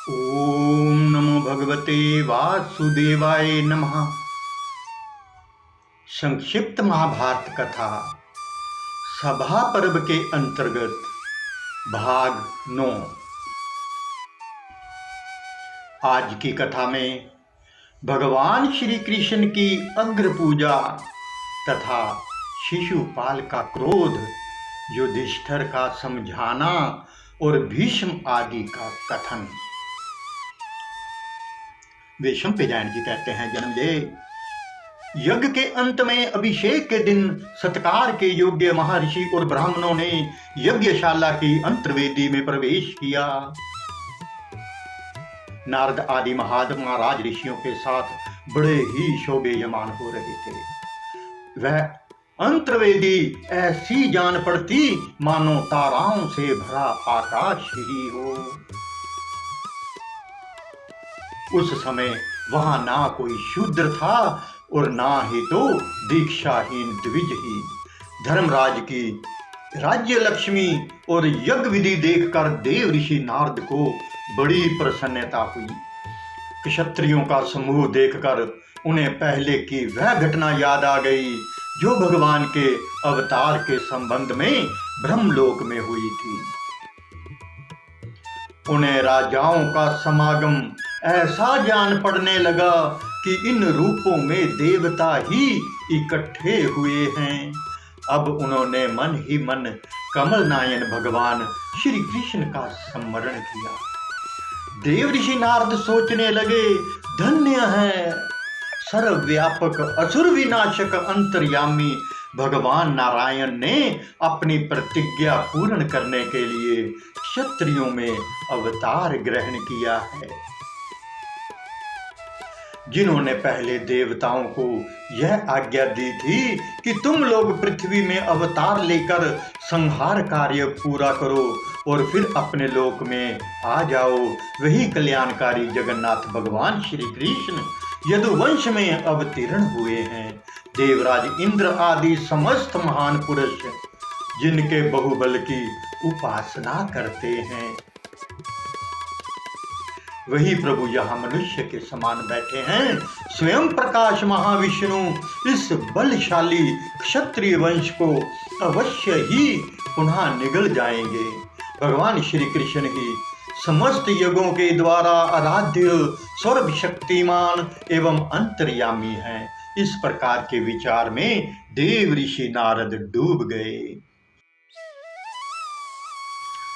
ओम नमो भगवते वासुदेवाय नमः। संक्षिप्त महाभारत कथा सभा पर्व के अंतर्गत भाग 9। आज की कथा में भगवान श्री कृष्ण की अग्र पूजा तथा शिशुपाल का क्रोध, युधिष्ठिर का समझाना और भीष्म आदि का कथन। भीष्म पिजायन जी कहते हैं, जन्मदेव, यज्ञ के अंत में अभिषेक के दिन सत्कार के योग्य महर्षि और ब्राह्मणों ने यज्ञशाला की अंतर्वेदी में प्रवेश किया। नारद आदि महात्मा राज ऋषियों के साथ बड़े ही शोभेयमान हो रहे थे। वह अंतर्वेदी ऐसी जान पड़ती मानो ताराओं से भरा आकाश ही हो। उस समय वहां ना कोई शूद्र था और ना ही तो दीक्षाहीन द्विज ही। धर्मराज की राज्य लक्ष्मी और यज्ञ विधि देखकर देव ऋषि नारद को बड़ी प्रसन्नता हुई। क्षत्रियों का समूह देखकर उन्हें पहले की वह घटना याद आ गई जो भगवान के अवतार के संबंध में ब्रह्मलोक में हुई थी। उन्हें राजाओं का समागम ऐसा जान पड़ने लगा कि इन रूपों में देवता ही इकट्ठे हुए हैं। अब उन्होंने मन ही मन कमल नयन भगवान श्री कृष्ण का स्मरण किया। देव ऋषि नारद सोचने लगे, धन्य है सर्वव्यापक असुर विनाशक अंतर्यामी भगवान नारायण ने अपनी प्रतिज्ञा पूर्ण करने के लिए क्षत्रियों में अवतार ग्रहण किया है। जिन्होंने पहले देवताओं को यह आज्ञा दी थी कि तुम लोग पृथ्वी में अवतार लेकर संहार कार्य पूरा करो और फिर अपने लोक में आ जाओ, वही कल्याणकारी जगन्नाथ भगवान श्री कृष्ण यदुवंश में अवतीर्ण हुए हैं। देवराज इंद्र आदि समस्त महान पुरुष जिनके बहुबल की उपासना करते हैं, वही प्रभु यहाँ मनुष्य के समान बैठे हैं। स्वयं प्रकाश महाविष्णु इस बलशाली क्षत्रिय वंश को अवश्य ही पुनः निगल जाएंगे। भगवान श्री कृष्ण ही समस्त युगों के द्वारा आराध्य सर्वशक्तिमान एवं अंतर्यामी हैं। इस प्रकार के विचार में देव ऋषि नारद डूब गए।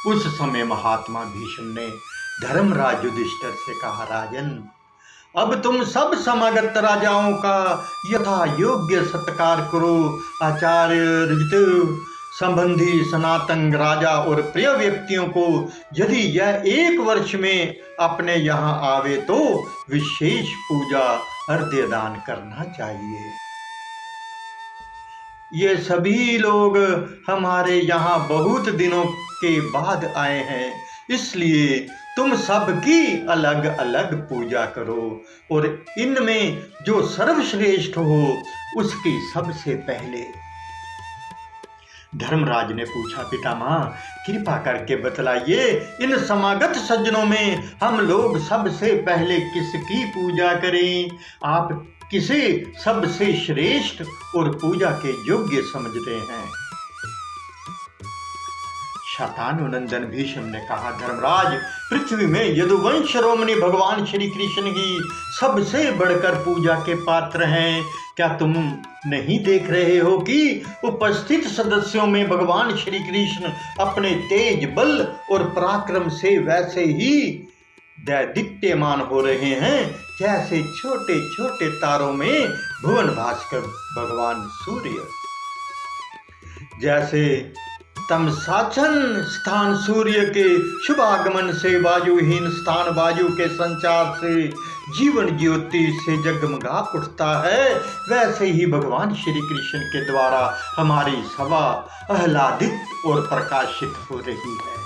उस समय महात्मा भीष्म ने धर्मराज युधिष्ठिर से कहा, राजन, अब तुम सब समागत राजाओं का यथा योग्य सत्कार करो। आचार्य, ऋतु संबंधी, सनातन राजा और प्रिय व्यक्तियों को यदि यह 1 वर्ष में अपने यहाँ आवे तो विशेष पूजा अर्घ्य दान करना चाहिए। ये सभी लोग हमारे यहाँ बहुत दिनों के बाद आए हैं, इसलिए तुम सबकी अलग अलग पूजा करो और इनमें जो सर्वश्रेष्ठ हो उसकी सबसे पहले। धर्मराज ने पूछा, पितामह, कृपा करके बतलाइए, इन समागत सज्जनों में हम लोग सबसे पहले किसकी पूजा करें? आप किसे सबसे श्रेष्ठ और पूजा के योग्य समझते हैं? शतानुनंदन भीष्म ने कहा, धर्मराज, पृथ्वी में यदुवंश शिरोमणि भगवान श्री कृष्ण ही सबसे बढ़कर पूजा के पात्र हैं। क्या तुम नहीं देख रहे हो कि उपस्थित सदस्यों में भगवान श्री कृष्ण अपने तेज, बल और पराक्रम से वैसे ही दैदीप्यमान हो रहे हैं जैसे छोटे छोटे तारों में भुवन भास्कर भगवान सूर्य। जैसे तमसाचन स्थान सूर्य के शुभ आगमन से, वायुहीन स्थान वायु के संचार से जीवन ज्योति से जगमगा उठता है, वैसे ही भगवान श्री कृष्ण के द्वारा हमारी सभा आह्लादित और प्रकाशित हो रही है।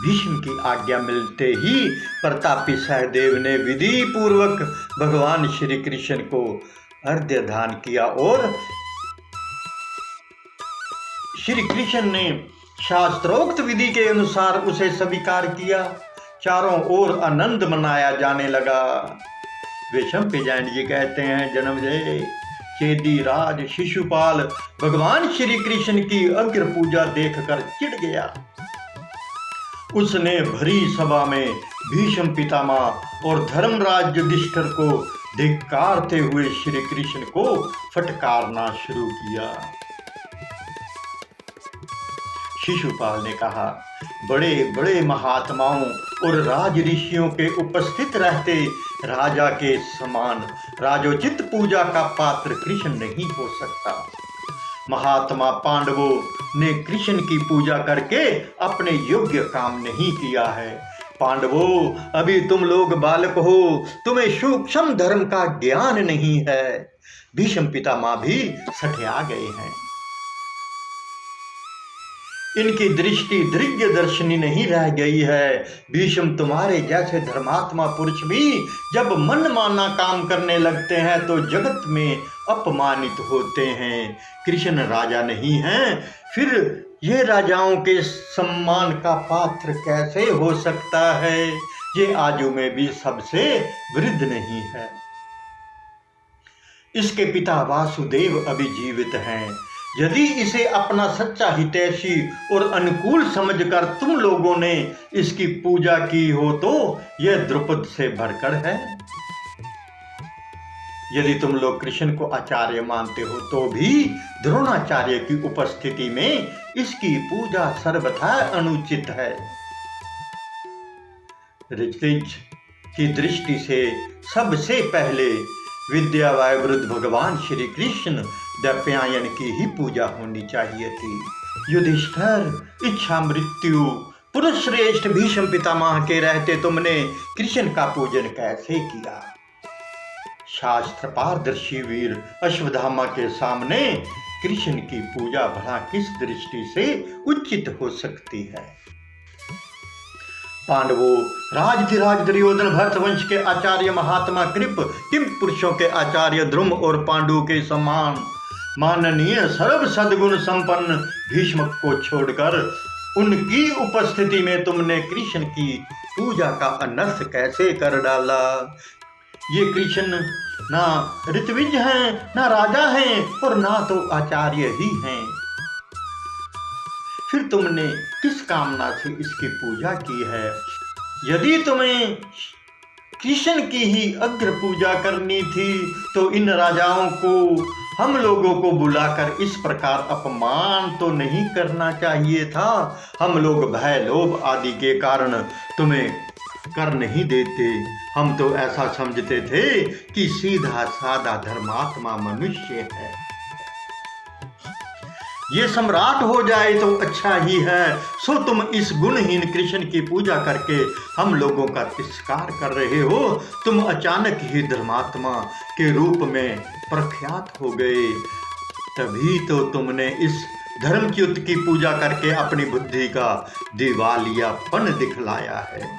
भीष्म की आज्ञा मिलते ही प्रतापी सहदेव ने विधि पूर्वक भगवान श्री कृष्ण को अर्घ्य दान किया और श्री कृष्ण ने शास्त्रोक्त विधि के अनुसार उसे स्वीकार किया। चारों ओर आनंद मनाया जाने लगा। विशंभजैन जी कहते हैं, जन्मेजय चेदी राज शिशुपाल भगवान श्री कृष्ण की अग्र पूजा देखकर चिढ़ गया। उसने भरी सभा में भीष्म पितामह और धर्मराज युधिष्ठिर को धिक्कारते हुए श्री कृष्ण को फटकारना शुरू किया। शिशुपाल ने कहा, बड़े बड़े महात्माओं और राज ऋषियों के उपस्थित रहते राजा के समान राजोचित पूजा का पात्र कृष्ण नहीं हो सकता। महात्मा पांडवों ने कृष्ण की पूजा करके अपने योग्य काम नहीं किया है। पांडवों, अभी तुम लोग बालक हो, तुम्हें सूक्ष्म धर्म का ज्ञान नहीं है। भीष्म पितामह भी सठिया गए हैं। इनकी दृष्टि दृग्य दर्शनी नहीं रह गई है। भीष्म, तुम्हारे जैसे धर्मात्मा पुरुष भी जब मनमाना काम करने लगते हैं तो जगत में अपमानित होते हैं। कृष्ण राजा नहीं हैं, फिर ये राजाओं के सम्मान का पात्र कैसे हो सकता है? ये आयु में भी सबसे वृद्ध नहीं है। इसके पिता वासुदेव अभी जीवित हैं। यदि इसे अपना सच्चा हितैषी और अनुकूल समझकर तुम लोगों ने इसकी पूजा की हो तो यह द्रुपद से बढ़कर है। यदि तुम लोग कृष्ण को आचार्य मानते हो तो भी द्रोणाचार्य की उपस्थिति में इसकी पूजा सर्वथा अनुचित है। ऋत्विज की दृष्टि से सबसे पहले विद्या वायुवृद्ध भगवान श्री कृष्ण दैत्यायन की ही पूजा होनी चाहिए थी। युधिष्ठिर, इच्छा मृत्यु पुरुष श्रेष्ठ भीष्म पितामह के रहते तुमने कृष्ण का पूजन कैसे किया? शास्त्र पारदर्शी वीर अश्वत्थामा के सामने कृष्ण की पूजा भला किस दृष्टि से उचित हो सकती है? पांडवों, राजधिराज दुर्योधन भरतवंश के आचार्य महात्मा कृप किम पुरुषों के आचार्य ध्रुव और पांडु के समान माननीय सर्व सद्गुण संपन्न भीष्म को छोड़कर उनकी उपस्थिति में तुमने कृष्ण की पूजा का अनर्थ कैसे कर डाला? ये कृष्ण ना ऋत्विज हैं, ना राजा हैं और ना तो आचार्य ही हैं। फिर तुमने किस कामना से इसकी पूजा की है? यदि तुम्हें कृष्ण की ही अग्र पूजा करनी थी तो इन राजाओं को, हम लोगों को बुलाकर इस प्रकार अपमान तो नहीं करना चाहिए था। हम लोग भय लोभ आदि के कारण तुम्हें कर नहीं देते। हम तो ऐसा समझते थे कि सीधा साधा धर्मात्मा मनुष्य है, ये सम्राट हो जाए तो अच्छा ही है। सो तुम इस गुणहीन कृष्ण की पूजा करके हम लोगों का तिरस्कार कर रहे हो। तुम अचानक ही धर्मात्मा के रूप में प्रख्यात हो गए, तभी तो तुमने इस धर्मच्युत की पूजा करके अपनी बुद्धि का दिवालियापन दिखलाया है।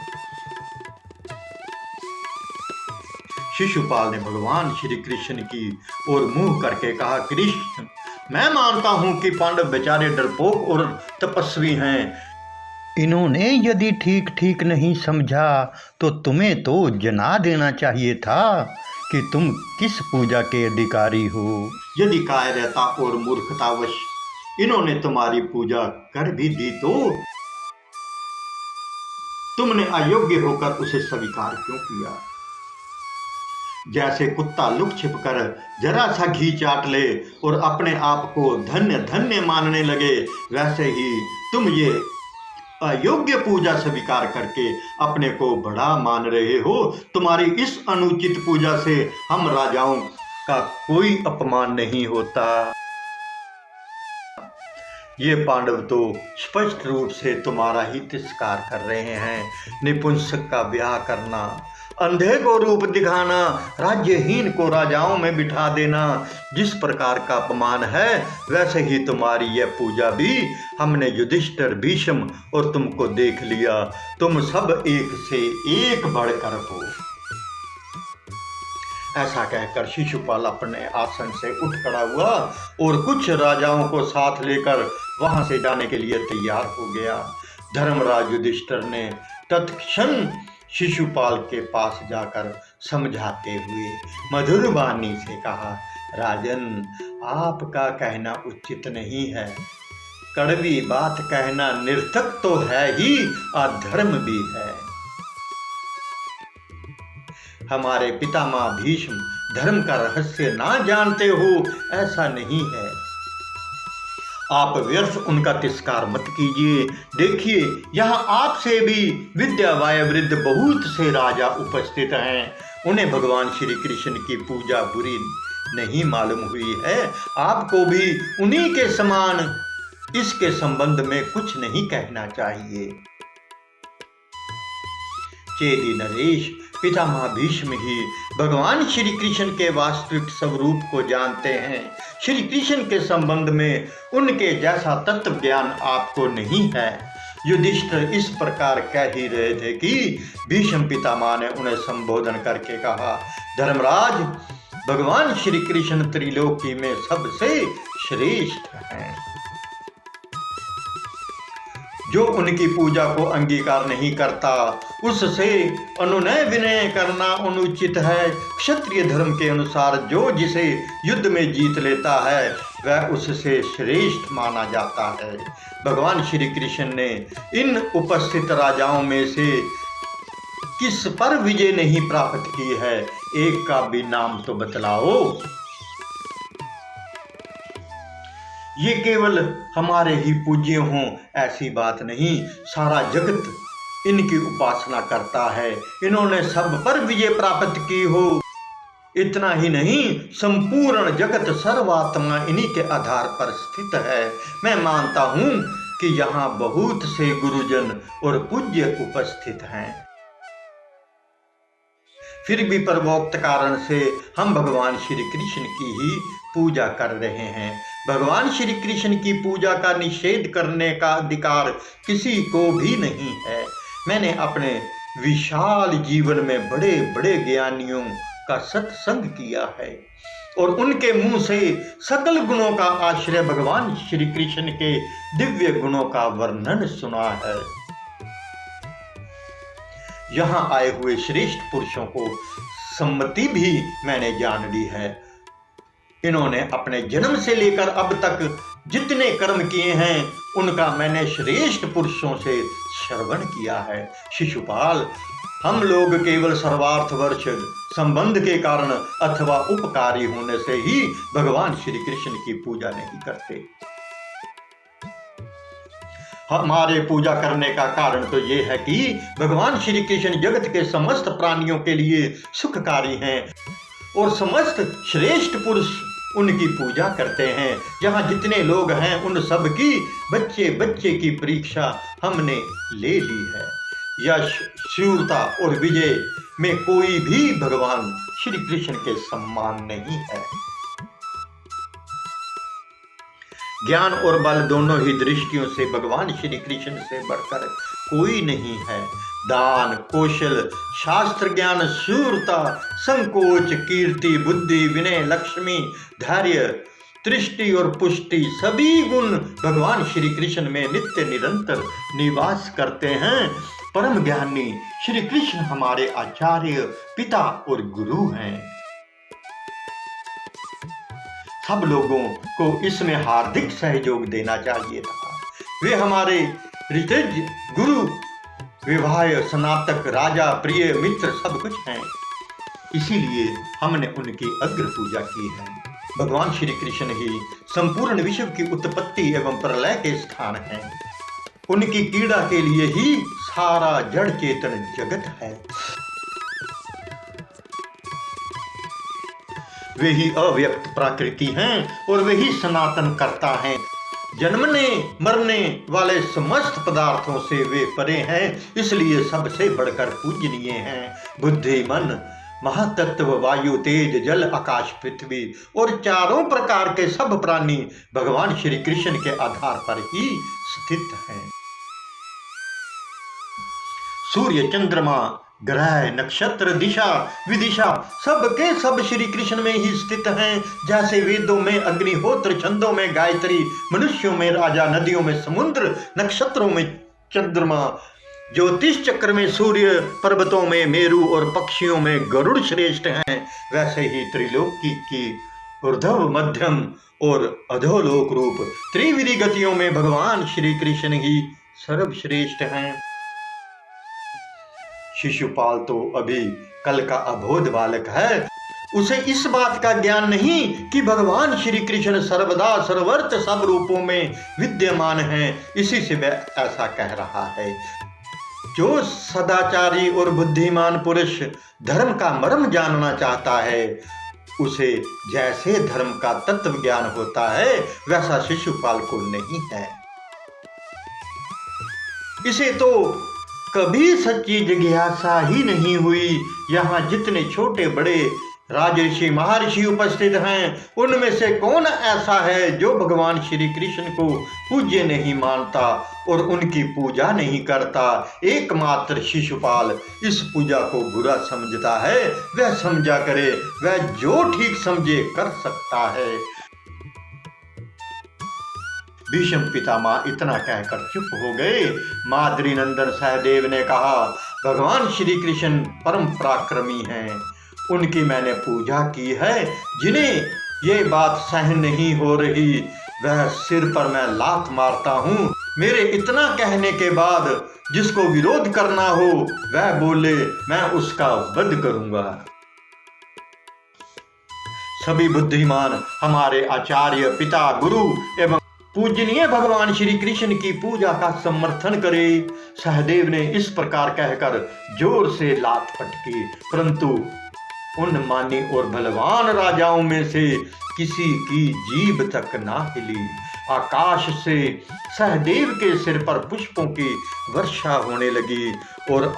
शिशुपाल ने भगवान श्री कृष्ण की ओर मुंह करके कहा, कृष्ण, मैं मानता हूं कि पांडव बेचारे डरपोक और तपस्वी हैं। इन्होंने यदि ठीक ठीक नहीं समझा तो तुम्हें तो जना देना चाहिए था कि तुम किस पूजा के अधिकारी हो। यदि कायरता और मूर्खतावश इन्होंने तुम्हारी पूजा कर भी दी तो तुमने अयोग्य होकर उसे स्वीकार क्यों किया? जैसे कुत्ता लुक छिप कर जरा सा घी चाट ले और अपने आप को धन्य धन्य मानने लगे, वैसे ही तुम ये अयोग्य पूजा स्वीकार करके अपने को बड़ा मान रहे हो। तुम्हारी इस अनुचित पूजा से हम राजाओं का कोई अपमान नहीं होता। ये पांडव तो स्पष्ट रूप से तुम्हारा ही तिरस्कार कर रहे हैं। निपुंसक का ब्याह करना, अंधे को रूप दिखाना, राज्यहीन को राजाओं में बिठा देना जिस प्रकार का अपमान है, वैसे ही तुम्हारी यह पूजा भी हमने युधिष्ठिर, भीष्म और तुमको देख लिया। तुम सब एक से एक बढ़कर हो। ऐसा कहकर शिशुपाल अपने आसन से उठ खड़ा हुआ और कुछ राजाओं को साथ लेकर वहां से जाने के लिए तैयार हो गया। धर्मराज युधिष्ठिर ने तत्क्षण शिशुपाल के पास जाकर समझाते हुए मधुर वाणी से कहा, राजन, आपका कहना उचित नहीं है। कड़वी बात कहना निर्थक तो है ही, अधर्म भी है। हमारे पितामह भीष्म धर्म का रहस्य ना जानते हो, ऐसा नहीं है। आप व्यर्थ उनका तिरस्कार मत कीजिए। देखिए, यहाँ आपसे भी विद्या वयोवृद्ध बहुत से राजा उपस्थित हैं। उन्हें भगवान श्री कृष्ण की पूजा बुरी नहीं मालूम हुई है। आपको भी उन्हीं के समान इसके संबंध में कुछ नहीं कहना चाहिए। चेदी नरेश, पितामह भीष्म ही भगवान श्री कृष्ण के वास्तविक स्वरूप को जानते हैं। श्री कृष्ण के संबंध में उनके जैसा तत्व ज्ञान आपको नहीं है। युधिष्ठिर इस प्रकार कह ही रहे थे कि भीष्म पितामह ने उन्हें संबोधन करके कहा, धर्मराज, भगवान श्री कृष्ण त्रिलोकी में सबसे श्रेष्ठ हैं। जो उनकी पूजा को अंगीकार नहीं करता, उससे अनुनय विनय करना अनुचित है। क्षत्रिय धर्म के अनुसार जो जिसे युद्ध में जीत लेता है, वह उससे श्रेष्ठ माना जाता है। भगवान श्री कृष्ण ने इन उपस्थित राजाओं में से किस पर विजय नहीं प्राप्त की है? एक का भी नाम तो बतलाओ। ये केवल हमारे ही पूज्य हों ऐसी बात नहीं, सारा जगत इनकी उपासना करता है। इन्होंने सब पर विजय प्राप्त की हो। इतना ही नहीं, संपूर्ण जगत सर्वात्मा इन्हीं के आधार पर स्थित है। मैं मानता हूँ कि यहाँ बहुत से गुरुजन और पूज्य उपस्थित हैं। फिर भी परमोक्त कारण से हम भगवान श्री कृष्ण की ही पूजा कर रहे हैं। भगवान श्री कृष्ण की पूजा का निषेध करने का अधिकार किसी को भी नहीं है। मैंने अपने विशाल जीवन में बड़े बड़े ज्ञानियों का सत्संग किया है और उनके मुंह से सकल गुणों का आश्रय भगवान श्री कृष्ण के दिव्य गुणों का वर्णन सुना है। यहाँ आए हुए श्रेष्ठ पुरुषों को सम्मति भी मैंने जान ली है। इन्होंने अपने जन्म से लेकर अब तक जितने कर्म किए हैं, उनका मैंने श्रेष्ठ पुरुषों से श्रवण किया है। शिशुपाल, हम लोग केवल सर्वार्थवर्ष संबंध के कारण अथवा उपकारी होने से ही भगवान श्री कृष्ण की पूजा नहीं करते। हमारे पूजा करने का कारण तो ये है कि भगवान श्री कृष्ण जगत के समस्त प्राणियों के लिए सुखकारी हैं और समस्त श्रेष्ठ पुरुष उनकी पूजा करते हैं। यहाँ जितने लोग हैं, उन सब की बच्चे बच्चे की परीक्षा हमने ले ली है। यश, शूरता और विजय में कोई भी भगवान श्री कृष्ण के समान नहीं है। ज्ञान और बल दोनों ही दृष्टियों से भगवान श्री कृष्ण से बढ़कर कोई नहीं है। दान, कौशल, शास्त्र ज्ञान, शूरता, संकोच, कीर्ति, बुद्धि, विनय, लक्ष्मी, धैर्य, दृष्टि और पुष्टि, सभी गुण भगवान श्री कृष्ण में नित्य निरंतर निवास करते हैं। परम ज्ञानी श्री कृष्ण हमारे आचार्य, पिता और गुरु हैं। सब लोगों को इसमें हार्दिक सहयोग देना चाहिए था। वे हमारे ऋतज, गुरु, विवाह, स्नातक, राजा, प्रिय, मित्र सब कुछ हैं। इसीलिए हमने उनकी अग्र पूजा की है। भगवान श्री कृष्ण ही संपूर्ण विश्व की उत्पत्ति एवं प्रलय के स्थान हैं। उनकी पीड़ा के लिए ही सारा जड़ चेतन जगत है। वे ही अव्यक्त प्रकृति हैं और वे ही सनातन करता हैं। जन्मने मरने वाले समस्त पदार्थों से वे परे हैं, इसलिए सबसे बढ़कर पूजनीय हैं। बुद्धि, मन, महातत्व, वायु, तेज, जल, आकाश, पृथ्वी और चारों प्रकार के सब प्राणी भगवान श्री कृष्ण के आधार पर ही स्थित हैं। सूर्य, चंद्रमा, ग्रह, नक्षत्र, दिशा विदिशा सबके सब श्री कृष्ण में ही स्थित हैं। जैसे वेदों में अग्निहोत्र, छंदों में गायत्री, मनुष्यों में राजा, नदियों में समुद्र, नक्षत्रों में चंद्रमा, ज्योतिष चक्र में सूर्य, पर्वतों में मेरु और पक्षियों में गरुड़ श्रेष्ठ हैं, वैसे ही त्रिलोकी की ऊर्ध्व, मध्यम और अधोलोक रूप त्रिविधि गतियों में भगवान श्री कृष्ण ही सर्वश्रेष्ठ हैं। शिशुपाल तो अभी कल का अबोध बालक है, उसे इस बात का ज्ञान नहीं कि भगवान श्री कृष्ण सर्वदा सर्वर्थ सब रूपों में विद्यमान हैं, इसी से वह ऐसा कह रहा है। जो सदाचारी और बुद्धिमान पुरुष धर्म का मर्म जानना चाहता है, उसे जैसे धर्म का तत्व ज्ञान होता है वैसा शिशुपाल को नहीं है। इसे तो कभी सच्ची जिज्ञासा ही नहीं हुई। यहाँ जितने छोटे बड़े राजर्षि महर्षि उपस्थित हैं, उनमें से कौन ऐसा है जो भगवान श्री कृष्ण को पूज्य नहीं मानता और उनकी पूजा नहीं करता। एकमात्र शिशुपाल इस पूजा को बुरा समझता है। वह समझा करे, वह जो ठीक समझे कर सकता है। भीष्म पितामह इतना कहकर चुप हो गए। माद्री नंदन सहदेव ने कहा, भगवान श्री कृष्ण परम पराक्रमी हैं, उनकी मैंने पूजा की है। जिन्हें ये बात सहन नहीं हो रही वह सिर पर मैं लात मारता हूँ। मेरे इतना कहने के बाद जिसको विरोध करना हो वह बोले, मैं उसका वध करूंगा। सभी बुद्धिमान हमारे आचार्य, पिता, गुरु एवं पूजनीय भगवान श्री कृष्ण की पूजा का समर्थन करे। सहदेव ने इस प्रकार कहकर जोर से लात पटकी, परंतु उन मानी और बलवान राजाओं में से किसी की जीभ तक ना हिली। आकाश से सहदेव के सिर पर पुष्पों की वर्षा होने लगी और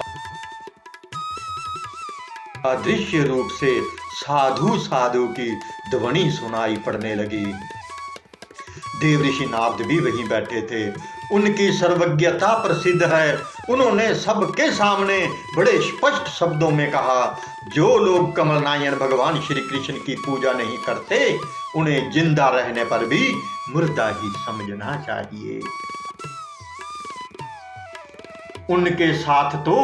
अदृश्य रूप से साधु साधु की ध्वनि सुनाई पड़ने लगी। देवऋषि नारद भी वहीं बैठे थे। उनकी सर्वज्ञता प्रसिद्ध है। उन्होंने सबके सामने बड़े स्पष्ट शब्दों में कहा, जो लोग कमलनायन भगवान श्री कृष्ण की पूजा नहीं करते, उन्हें जिंदा रहने पर भी मुर्दा ही समझना चाहिए। उनके साथ तो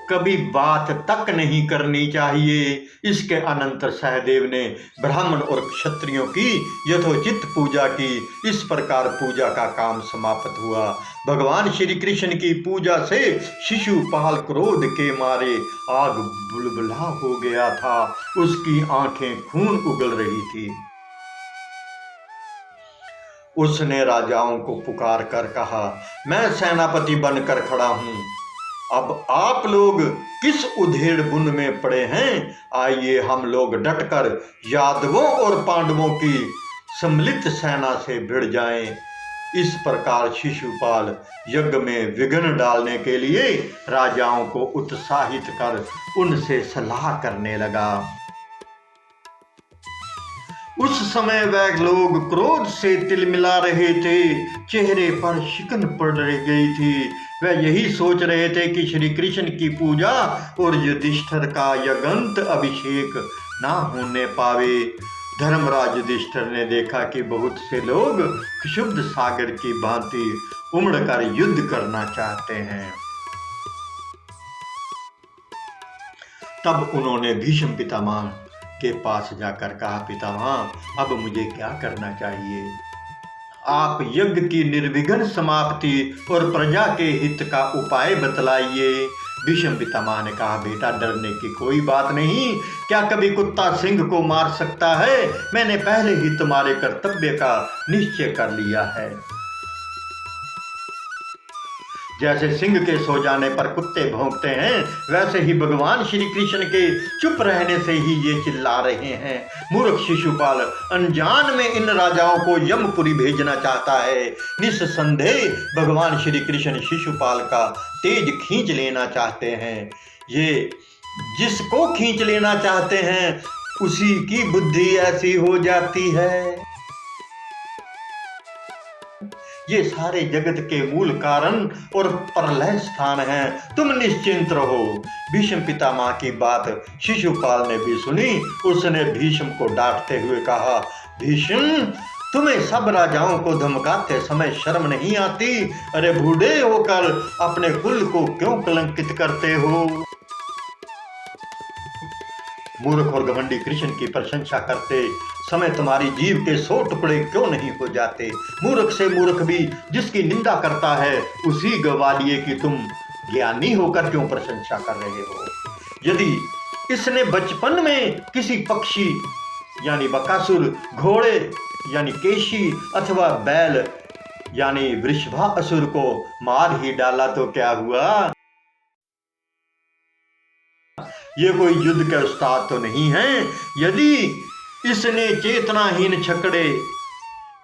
कभी बात तक नहीं करनी चाहिए। इसके अनंतर सहदेव ने ब्राह्मण और क्षत्रियों की यथोचित पूजा की। इस प्रकार पूजा का काम समाप्त हुआ। भगवान श्री कृष्ण की पूजा से शिशुपाल क्रोध के मारे आग बुलबुला हो गया था। उसकी आंखें खून उगल रही थी। उसने राजाओं को पुकार कर कहा, मैं सेनापति बनकर खड़ा हूं। अब आप लोग किस उधेड़ बुन में पड़े हैं? आइए हम लोग डटकर यादवों और पांडवों की सम्मिलित सेना से भिड़ जाएं। इस प्रकार शिशुपाल यज्ञ में विघ्न डालने के लिए राजाओं को उत्साहित कर उनसे सलाह करने लगा। उस समय वह लोग क्रोध से तिलमिला रहे थे, चेहरे पर शिकन पड़ गई थी। वह यही सोच रहे थे कि श्री कृष्ण की पूजा और युधिष्ठिर का यज्ञंत अभिषेक ना होने पावे। धर्मराज युधिष्ठिर ने देखा कि बहुत से लोग क्षुब्ध सागर की भांति उमड़कर युद्ध करना चाहते हैं। तब उन्होंने भीष्म पितामह के पास जाकर कहा, पितामह अब मुझे क्या करना चाहिए? आप यज्ञ की निर्विघ्न समाप्ति और प्रजा के हित का उपाय बतलाइए। भीष्म पितामह ने कहा, बेटा डरने की कोई बात नहीं। क्या कभी कुत्ता सिंह को मार सकता है? मैंने पहले ही तुम्हारे कर्तव्य का निश्चय कर लिया है। जैसे सिंह के सो जाने पर कुत्ते भौंकते हैं, वैसे ही भगवान श्री कृष्ण के चुप रहने से ही ये चिल्ला रहे हैं। मूर्ख शिशुपाल अनजान में इन राजाओं को यमपुरी भेजना चाहता है। निस्संदेह भगवान श्री कृष्ण शिशुपाल का तेज खींच लेना चाहते हैं। ये जिसको खींच लेना चाहते हैं उसी की बुद्धि ऐसी हो जाती है। ये सारे जगत के मूल कारण और प्रलय स्थान है। तुम निश्चिंत रहो। भीष्म पितामह की बात शिशुपाल ने भी सुनी। उसने भीष्म को डांटते हुए कहा, भीष्म तुम्हें सब राजाओं को धमकाते समय शर्म नहीं आती? अरे बूढ़े होकर अपने कुल को क्यों कलंकित करते हो? मूर्ख और घमंडी कृष्ण की प्रशंसा करते समय तुम्हारी जीव के 100 टुकड़े क्यों नहीं हो जाते? मूर्ख से मूर्ख भी जिसकी निंदा करता है, उसी ग्वालिये की तुम ज्ञानी होकर क्यों प्रशंसा कर रहे हो? यदि इसने बचपन में किसी पक्षी यानी बकासुर, घोड़े यानी केशी अथवा बैल यानी वृषभासुर को मार ही डाला तो क्या हुआ? ये कोई युद्ध के उस्ताद तो नहीं है। यदि इसने चेतनाहीन छकड़े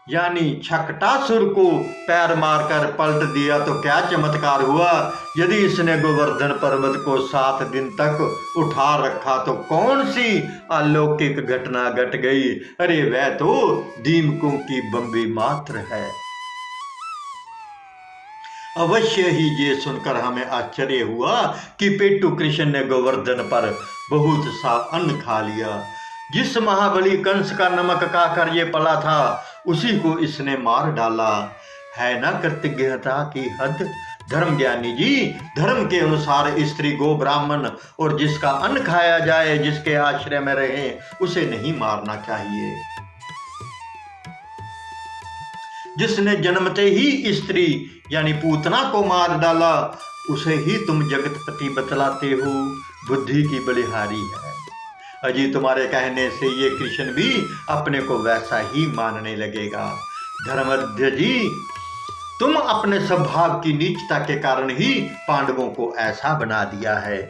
यानी छकटासुर को पैर मारकर पलट दिया तो क्या चमत्कार हुआ? यदि इसने गोवर्धन पर्वत को 7 दिन तक उठा रखा तो कौन सी अलौकिक घटना घट गई? अरे वह तो दीमकों की बम्बी मात्र है। अवश्य ही ये सुनकर हमें आश्चर्य हुआ कि पेट्टू कृष्ण ने गोवर्धन पर बहुत सा अन्न खा लिया। जिस महाबली कंस का नमक खाकर ये पला था, उसी को इसने मार डाला। है ना कृतज्ञता की हद? धर्म ज्ञानी जी, धर्म के अनुसार स्त्री, गो, ब्राह्मण और जिसका अन्न खाया जाए, जिसके आश्रय में रहे, उसे नहीं मारना चाहिए। जिसने जन्मते ही स्त्री यानी पूतना को मार डाला, उसे ही तुम जगतपति बतलाते हो। बुद्धि की बलिहारी है। अजी तुम्हारे कहने से ये कृष्ण भी अपने को वैसा ही मानने लगेगा। धर्मध्वज जी, तुम अपने स्वभाव की नीचता के कारण ही पांडवों को ऐसा बना दिया है।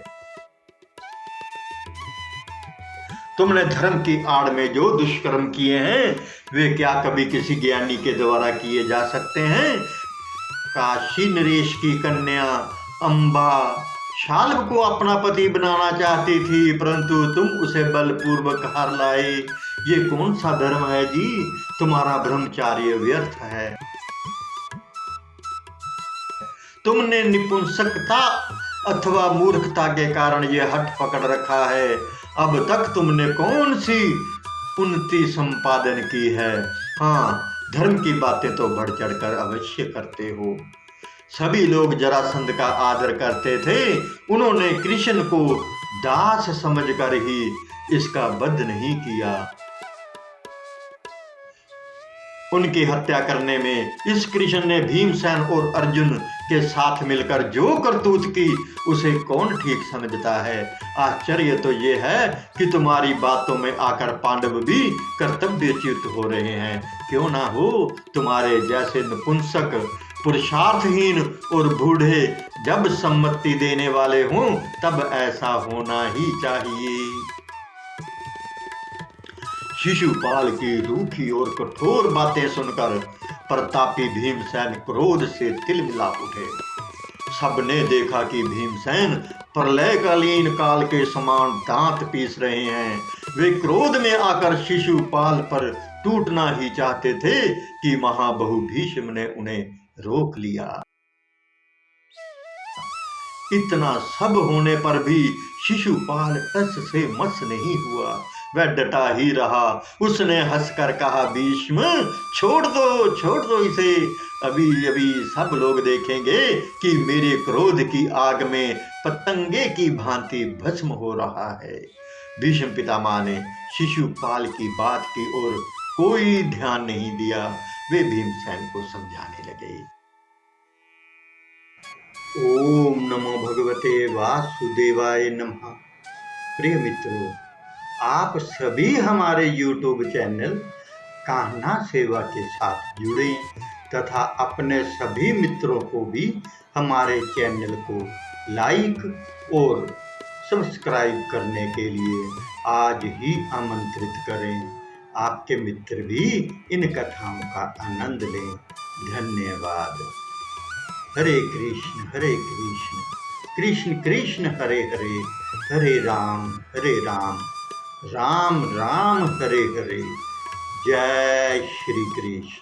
तुमने धर्म की आड़ में जो दुष्कर्म किए हैं, वे क्या कभी किसी ज्ञानी के द्वारा किए जा सकते हैं? काशी नरेश की कन्या अंबा शाल्व को अपना पति बनाना चाहती थी, परंतु तुम उसे बलपूर्वक हार लाए। ये कौन सा धर्म है जी? तुम्हारा ब्रह्मचार्य व्यर्थ है। तुमने निपुंसकता अथवा मूर्खता के कारण ये हठ पकड़ रखा है। अब तक तुमने कौन सी उन्नति संपादन की है? हाँ, धर्म की बातें तो बढ़ चढ़कर अवश्य करते हो। सभी लोग जरासंध का आदर करते थे। उन्होंने कृष्ण को दास समझकर ही इसका वध नहीं किया। उनकी हत्या करने में इस कृष्ण ने भीमसेन और अर्जुन के साथ मिलकर जो करतूत की, उसे कौन ठीक समझता है? आश्चर्य तो ये है कि तुम्हारी बातों में आकर पांडव भी कर्तव्यच्युत हो रहे हैं। क्यों ना हो? तुम्हारे जैसे नपुंसक, पुरुषार्थहीन और बूढ़े जब सम्मति देने वाले हों, तब ऐसा होना ही चाहिए। शिशुपाल की रूखी और कठोर बातें सुनकर प्रतापी भीमसेन क्रोध से तिलमिला उठे। सबने देखा कि भीमसेन प्रलयकालीन काल के समान दांत पीस रहे हैं। वे क्रोध में आकर शिशुपाल पर टूटना ही चाहते थे कि महाबहु भीष्म ने उन्हें रोक लिया। इतना सब होने पर भी शिशुपाल टस से मस नहीं हुआ। वह डटा ही रहा। उसने हंसकर कहा, भीष्म छोड़ दो इसे। अभी अभी सब लोग देखेंगे कि मेरे क्रोध की आग में पतंगे की भांति भस्म हो रहा है। भीष्म पितामह ने शिशुपाल की बात की ओर कोई ध्यान नहीं दिया। वे भीमसेन को समझाने लगे। ओम नमो भगवते वासुदेवाय नमः। प्रिय मित्रों, आप सभी हमारे YouTube चैनल कान्हा सेवा के साथ जुड़े तथा अपने सभी मित्रों को भी हमारे चैनल को लाइक और सब्सक्राइब करने के लिए आज ही आमंत्रित करें। आपके मित्र भी इन कथाओं का आनंद लें। धन्यवाद। हरे कृष्ण कृष्ण कृष्ण हरे हरे, हरे राम राम राम हरे हरे। जय श्री कृष्ण।